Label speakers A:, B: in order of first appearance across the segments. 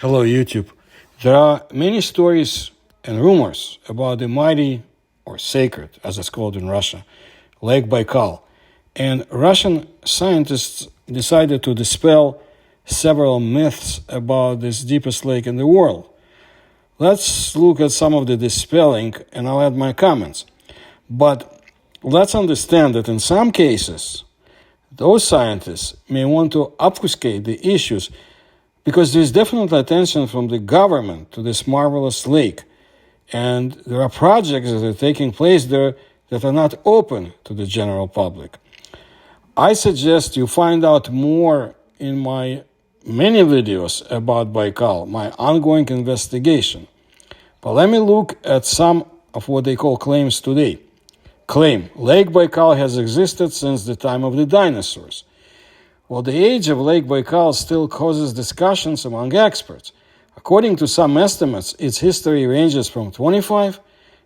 A: Hello, YouTube. There are many stories and rumors about the mighty, or sacred, as it's called in Russia, Lake Baikal. And Russian scientists decided to dispel several myths about this deepest lake in the world. Let's look at some of the dispelling, and I'll add my comments. But let's understand that in some cases, those scientists may want to obfuscate the issues because there's definitely attention from the government to this marvelous lake. And there are projects that are taking place there that are not open to the general public. I suggest you find out more in my many videos about Baikal, my ongoing investigation. But let me look at some of what they call claims today. Claim, Lake Baikal has existed since the time of the dinosaurs. Well, the age of Lake Baikal still causes discussions among experts. According to some estimates, its history ranges from 25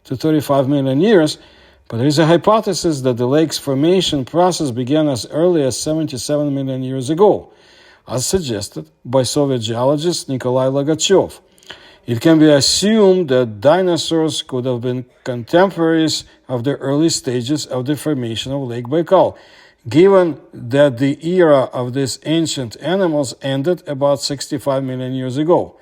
A: to 35 million years, but there is a hypothesis that the lake's formation process began as early as 77 million years ago, as suggested by Soviet geologist Nikolai Logachev. It can be assumed that dinosaurs could have been contemporaries of the early stages of the formation of Lake Baikal, given that the era of these ancient animals ended about 65 million years ago.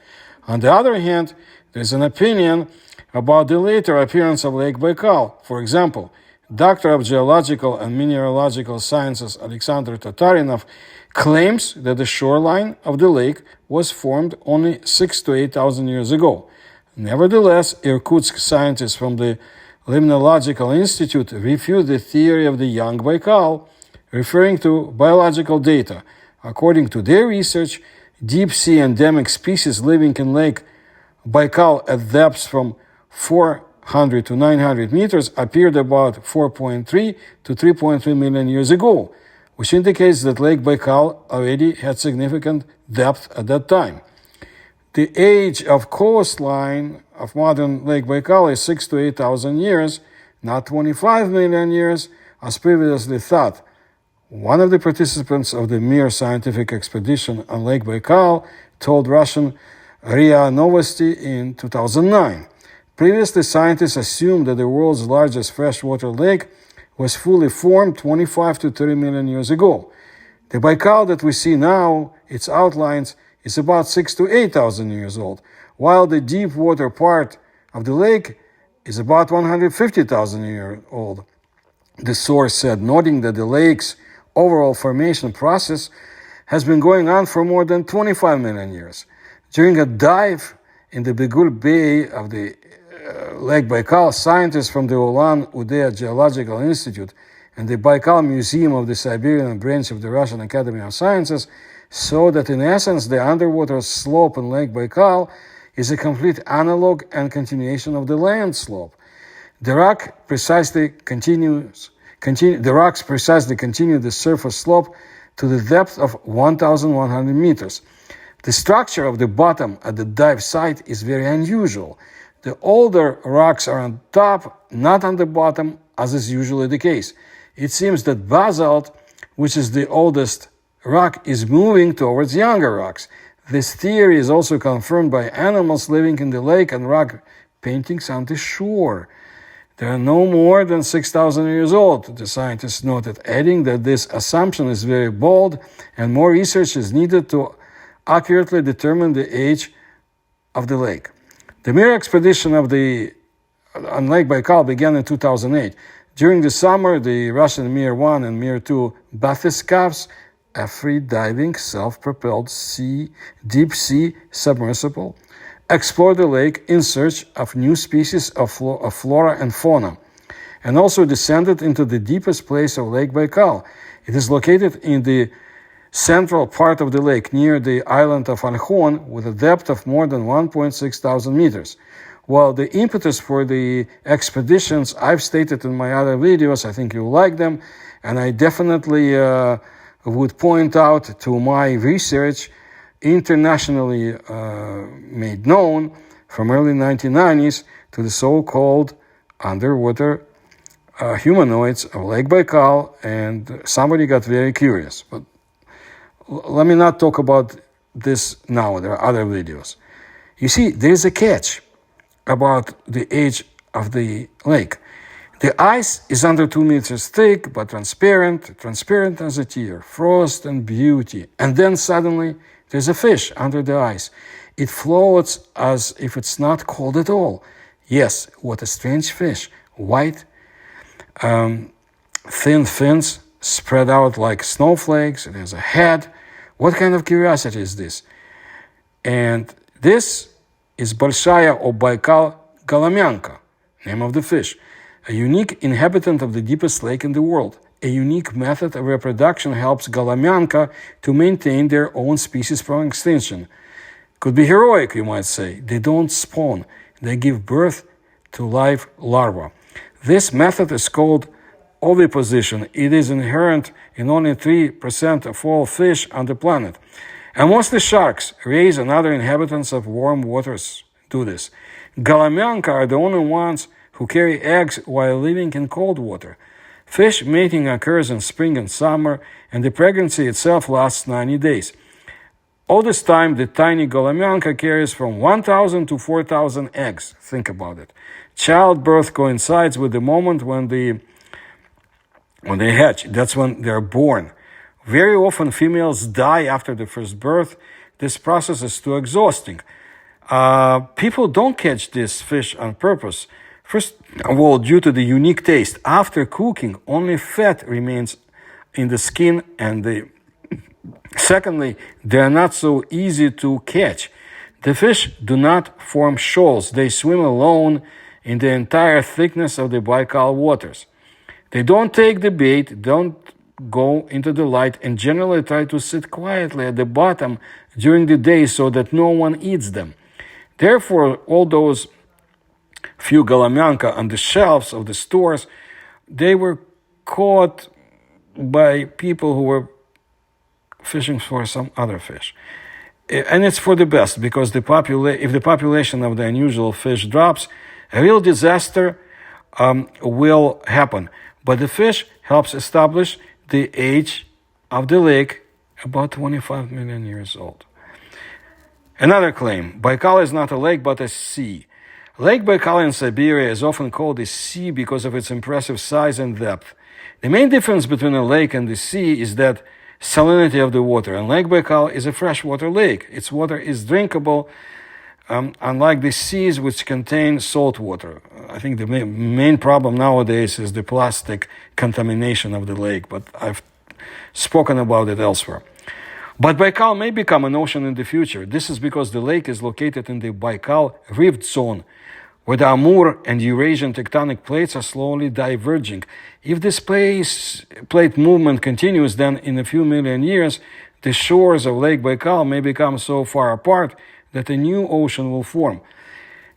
A: On the other hand, there's an opinion about the later appearance of Lake Baikal. For example, Doctor of Geological and Mineralogical Sciences Alexander Tatarinov claims that the shoreline of the lake was formed only 6,000 to 8,000 years ago. Nevertheless, Irkutsk scientists from the Limnological Institute refute the theory of the young Baikal, referring to biological data. According to their research, deep-sea endemic species living in Lake Baikal at depths from 400 to 900 meters appeared about 4.3 to 3.3 million years ago, which indicates that Lake Baikal already had significant depth at that time. The age of coastline of modern Lake Baikal is 6,000 to 8,000 years, not 25 million years, as previously thought. One of the participants of the Mir scientific expedition on Lake Baikal told Russian RIA Novosti in 2009. Previously, scientists assumed that the world's largest freshwater lake was fully formed 25 to 30 million years ago. The Baikal that we see now, its outlines, is about 6,000 to 8,000 years old, while the deep water part of the lake is about 150,000 years old. The source said, noting that the lake's overall formation process has been going on for more than 25 million years. During a dive in the Baikal Bay of the Lake Baikal, scientists from the Ulan-Ude Geological Institute and the Baikal Museum of the Siberian branch of the Russian Academy of Sciences saw that in essence the underwater slope in Lake Baikal is a complete analog and continuation of the land slope. The rocks precisely continue the surface slope to the depth of 1,100 meters. The structure of the bottom at the dive site is very unusual. The older rocks are on top, not on the bottom, as is usually the case. It seems that basalt, which is the oldest rock, is moving towards younger rocks. This theory is also confirmed by animals living in the lake and rock paintings on the shore. They are no more than 6,000 years old, the scientists noted, adding that this assumption is very bold and more research is needed to accurately determine the age of the lake. The Mir expedition on Lake Baikal began in 2008. During the summer, the Russian Mir 1 and Mir 2 bathyscaphes, a free-diving, self-propelled deep-sea submersible, explored the lake in search of new species of flora and fauna, and also descended into the deepest place of Lake Baikal. It is located in the central part of the lake, near the island of Alkhon, with a depth of more than 1.6 thousand meters. Well, the impetus for the expeditions I've stated in my other videos, I think you'll like them, and I definitely would point out to my research internationally made known from early 1990s to the so-called underwater humanoids of Lake Baikal, and somebody got very curious. But let me not talk about this now. There are other videos. You see, there is a catch about the age of the lake. The ice is under 2 meters thick, but transparent as a tear, frost and beauty. And then suddenly there's a fish under the ice. It floats as if it's not cold at all. Yes, what a strange fish. White, thin fins spread out like snowflakes. It has a head. What kind of curiosity is this? And this is Большая or Baikal golomyanka, name of the fish, a unique inhabitant of the deepest lake in the world. A unique method of reproduction helps golomyanka to maintain their own species from extinction. Could be heroic, you might say. They don't spawn. They give birth to live larvae. This method is called oviposition. It is inherent in only 3% of all fish on the planet. And mostly sharks, rays, and other inhabitants of warm waters do this. Golomyanka are the only ones who carry eggs while living in cold water. Fish mating occurs in spring and summer, and the pregnancy itself lasts 90 days. All this time, the tiny golomyanka carries from 1,000 to 4,000 eggs. Think about it. Childbirth coincides with the moment when they hatch. That's when they're born. Very often, females die after the first birth. This process is too exhausting. People don't catch this fish on purpose. First of all, due to the unique taste. After cooking, only fat remains in the skin, and secondly, they are not so easy to catch. The fish do not form shoals. They swim alone in the entire thickness of the Baikal waters. They don't take the bait, don't go into the light, and generally try to sit quietly at the bottom during the day so that no one eats them. Therefore, all those few golomyanka on the shelves of the stores, they were caught by people who were fishing for some other fish. And it's for the best, because if the population of the unusual fish drops, a real disaster will happen. But the fish helps establish the age of the lake, about 25 million years old. Another claim, Baikal is not a lake but a sea. Lake Baikal in Siberia is often called a sea because of its impressive size and depth. The main difference between a lake and the sea is that salinity of the water, and Lake Baikal is a freshwater lake. Its water is drinkable, unlike the seas which contain salt water. I think the main problem nowadays is the plastic contamination of the lake, but I've spoken about it elsewhere. But Baikal may become an ocean in the future. This is because the lake is located in the Baikal rift zone, where the Amur and Eurasian tectonic plates are slowly diverging. If this plate movement continues, then in a few million years, the shores of Lake Baikal may become so far apart that a new ocean will form.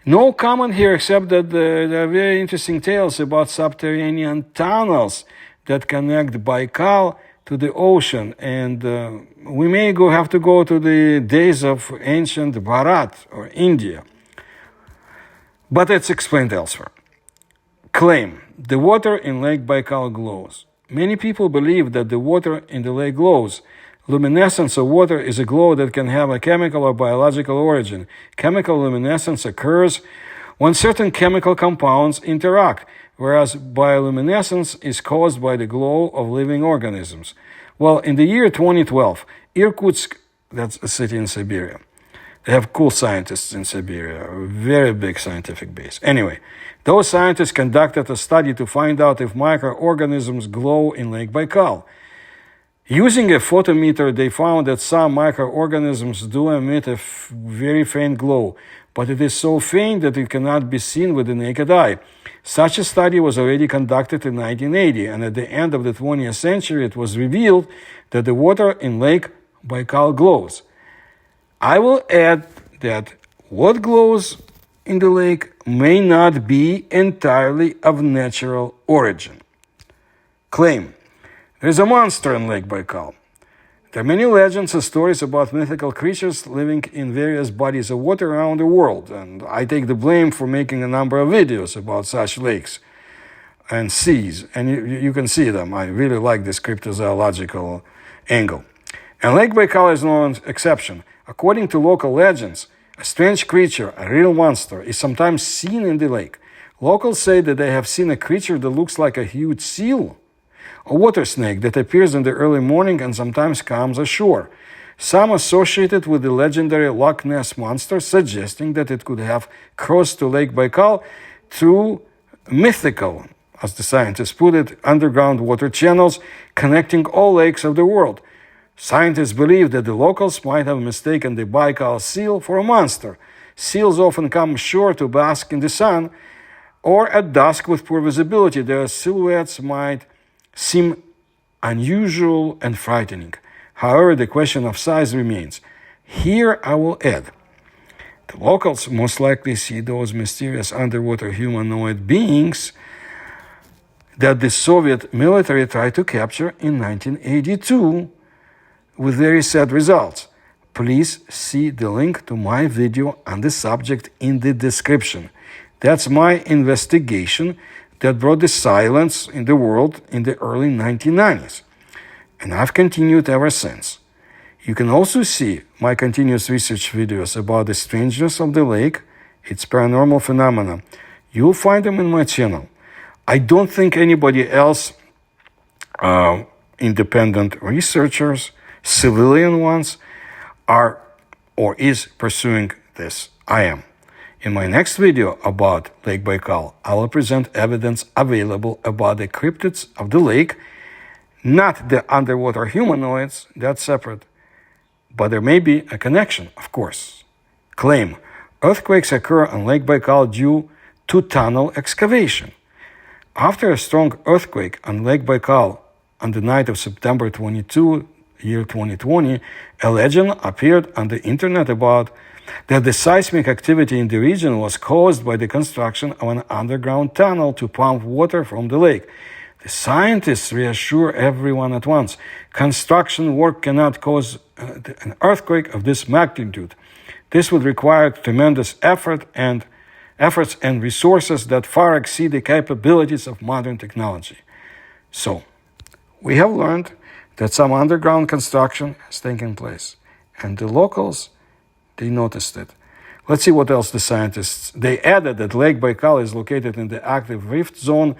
A: No comment here except that there are very interesting tales about subterranean tunnels that connect Baikal to the ocean, and we may have to go to the days of ancient Bharat or India. But it's explained elsewhere. Claim, the water in Lake Baikal glows. Many people believe that the water in the lake glows. Luminescence of water is a glow that can have a chemical or biological origin. Chemical luminescence occurs when certain chemical compounds interact, whereas bioluminescence is caused by the glow of living organisms. Well, in the year 2012, Irkutsk, that's a city in Siberia. They have cool scientists in Siberia, a very big scientific base. Anyway, those scientists conducted a study to find out if microorganisms glow in Lake Baikal. Using a photometer, they found that some microorganisms do emit a very faint glow, but it is so faint that it cannot be seen with the naked eye. Such a study was already conducted in 1980, and at the end of the 20th century, it was revealed that the water in Lake Baikal glows. I will add that what glows in the lake may not be entirely of natural origin. Claim, there is a monster in Lake Baikal. There are many legends and stories about mythical creatures living in various bodies of water around the world, and I take the blame for making a number of videos about such lakes and seas, and you can see them. I really like this cryptozoological angle. And Lake Baikal is no exception. According to local legends, A strange creature, a real monster, is sometimes seen in the lake. Locals say that they have seen a creature that looks like a huge seal, a water snake that appears in the early morning and sometimes comes ashore. Some associate it with the legendary Loch Ness monster, suggesting that it could have crossed to Lake Baikal through mythical, as the scientists put it, underground water channels connecting all lakes of the world. Scientists believe that the locals might have mistaken the Baikal seal for a monster. Seals often come ashore to bask in the sun, or at dusk with poor visibility. Their silhouettes might seem unusual and frightening. However, the question of size remains. Here I will add. The locals most likely see those mysterious underwater humanoid beings that the Soviet military tried to capture in 1982 with very sad results. Please see the link to my video on the subject in the description. That's my investigation that brought the silence in the world in the early 1990s. And I've continued ever since. You can also see my continuous research videos about the strangeness of the lake, its paranormal phenomena. You'll find them in my channel. I don't think anybody else, independent researchers, civilian ones, are or is pursuing this. I am. In my next video about Lake Baikal, I will present evidence available about the cryptids of the lake, not the underwater humanoids, that's separate. But there may be a connection, of course. Claim: earthquakes occur on Lake Baikal due to tunnel excavation. After a strong earthquake on Lake Baikal on the night of September 22, year 2020, a legend appeared on the internet about that the seismic activity in the region was caused by the construction of an underground tunnel to pump water from the lake. The scientists reassure everyone at once. Construction work cannot cause an earthquake of this magnitude. This would require tremendous efforts and resources that far exceed the capabilities of modern technology. So, we have learned that some underground construction has taken place, and the locals, they noticed it. Let's see what else the scientists. They added that Lake Baikal is located in the active rift zone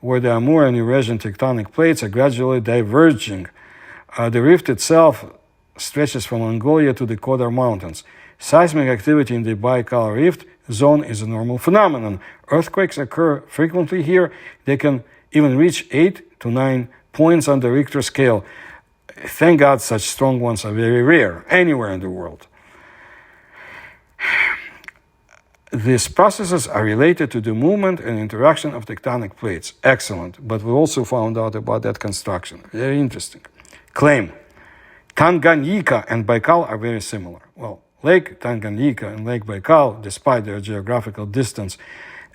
A: where the Amur and Eurasian tectonic plates are gradually diverging. The rift itself stretches from Mongolia to the Kodar Mountains. Seismic activity in the Baikal rift zone is a normal phenomenon. Earthquakes occur frequently here. They can even reach 8 to 9 points on the Richter scale. Thank God such strong ones are very rare anywhere in the world. These processes are related to the movement and interaction of tectonic plates. Excellent. But we also found out about that construction. Very interesting. Claim: Tanganyika and Baikal are very similar. Well, Lake Tanganyika and Lake Baikal, despite their geographical distance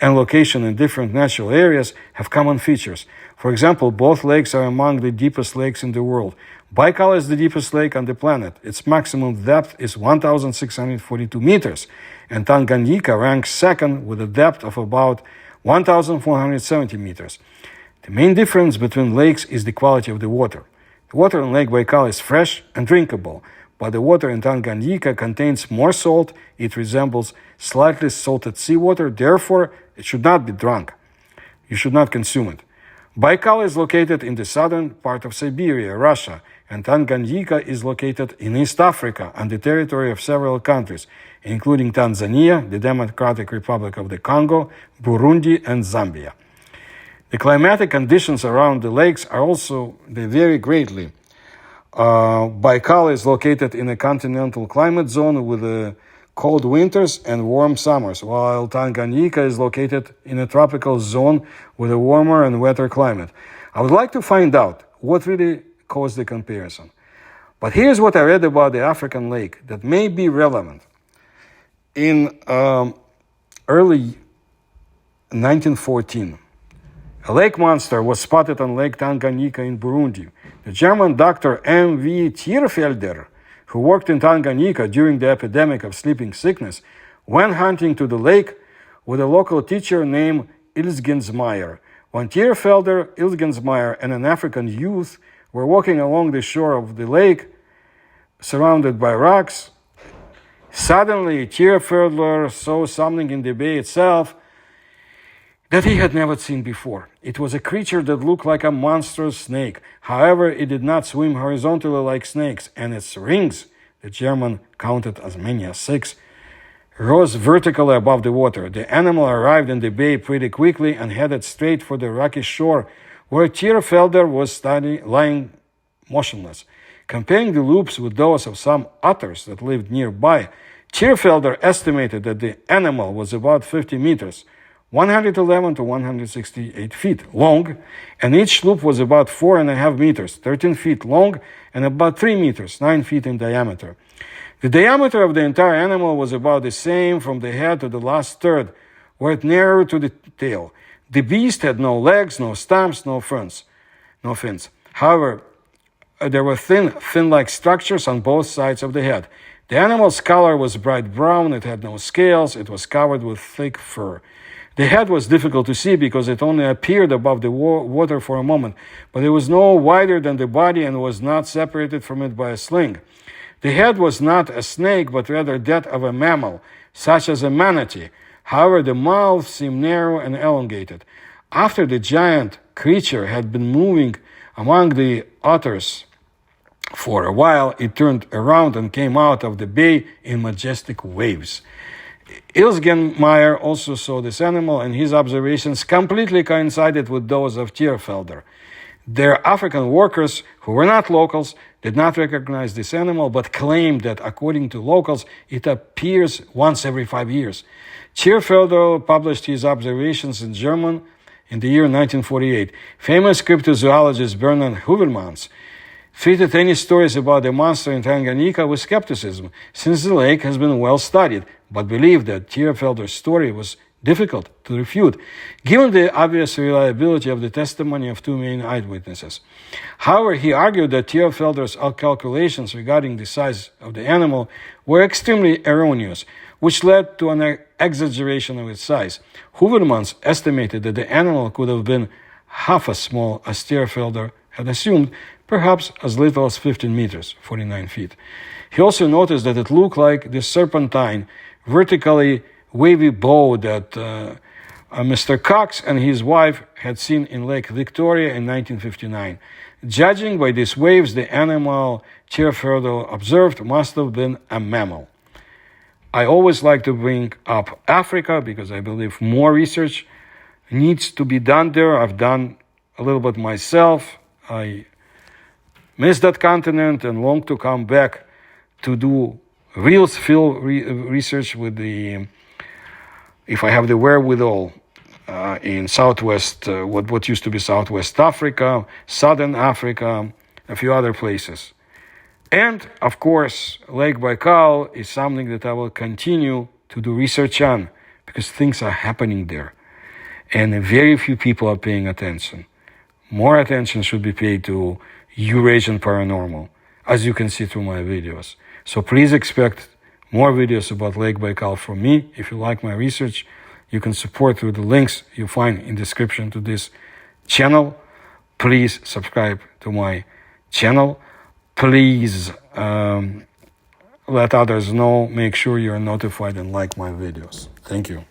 A: and location in different natural areas, have common features. For example, both lakes are among the deepest lakes in the world. Baikal is the deepest lake on the planet. Its maximum depth is 1,642 meters, and Tanganyika ranks second with a depth of about 1,470 meters. The main difference between lakes is the quality of the water. The water in Lake Baikal is fresh and drinkable, but the water in Tanganyika contains more salt. It resembles slightly salted seawater, therefore it should not be drunk. You should not consume it. Baikal is located in the southern part of Siberia, Russia, and Tanganyika is located in East Africa on the territory of several countries, including Tanzania, the Democratic Republic of the Congo, Burundi, and Zambia. The climatic conditions around the lakes are also, they vary greatly. Baikal is located in a continental climate zone with cold winters and warm summers, while Tanganyika is located in a tropical zone with a warmer and wetter climate. I would like to find out what really caused the comparison. But here's what I read about the African lake that may be relevant. In early 1914, a lake monster was spotted on Lake Tanganyika in Burundi. The German doctor M.V. Thierfelder, who worked in Tanganyika during the epidemic of sleeping sickness, went hunting to the lake with a local teacher named Ilsgensmeyer. When Thierfelder, Ilsgensmeyer, and an African youth were walking along the shore of the lake, surrounded by rocks, Suddenly, Tierfelder saw something in the bay itself that he had never seen before. It was a creature that looked like a monstrous snake. However, it did not swim horizontally like snakes, and its rings, the German counted as many as 6, rose vertically above the water. The animal arrived in the bay pretty quickly and headed straight for the rocky shore, where Tierfelder was lying motionless. Comparing the loops with those of some otters that lived nearby, Tierfelder estimated that the animal was about 50 meters, 111 to 168 feet long, and each loop was about 4.5 meters, 13 feet long, and about 3 meters, 9 feet in diameter. The diameter of the entire animal was about the same from the head to the last third, where it narrowed to the tail. The beast had no legs, no stumps, no fins. However, there were fin-like structures on both sides of the head. The animal's color was bright brown, it had no scales, it was covered with thick fur. The head was difficult to see because it only appeared above the water for a moment, but it was no wider than the body and was not separated from it by a sling. The head was not a snake, but rather that of a mammal, such as a manatee. However, the mouth seemed narrow and elongated. After the giant creature had been moving among the otters for a while, it turned around and came out of the bay in majestic waves. Ilsgenmeyer also saw this animal, and his observations completely coincided with those of Tierfelder. Their African workers, who were not locals, did not recognize this animal, but claimed that, according to locals, it appears once every 5 years. Tierfelder published his observations in German in the year 1948. Famous cryptozoologist Bernard Heuvelmans treated any stories about the monster in Tanganyika with skepticism, since the lake has been well studied, but believed that Tierfelder's story was difficult to refute, given the obvious reliability of the testimony of 2 main eyewitnesses. However, he argued that Tierfelder's calculations regarding the size of the animal were extremely erroneous, which led to an exaggeration of its size. Heuvelmans estimated that the animal could have been half as small as Tierfelder had assumed, perhaps as little as 15 meters, 49 feet. He also noticed that it looked like the serpentine, vertically wavy bow that Mr. Cox and his wife had seen in Lake Victoria in 1959. Judging by these waves, the animal Tierfelder observed must have been a mammal. I always like to bring up Africa because I believe more research needs to be done there. I've done a little bit myself. I miss that continent and long to come back to do real field research with the, if I have the wherewithal, in Southwest, what used to be Southwest Africa, Southern Africa, a few other places. And, of course, Lake Baikal is something that I will continue to do research on because things are happening there. And very few people are paying attention. More attention should be paid to Eurasian paranormal, as you can see through my videos. So please expect more videos about Lake Baikal from me. If you like my research, you can support through the links you find in the description to this channel. Please subscribe to my channel. Please let others know. Make sure you're notified and like my videos. Thank you.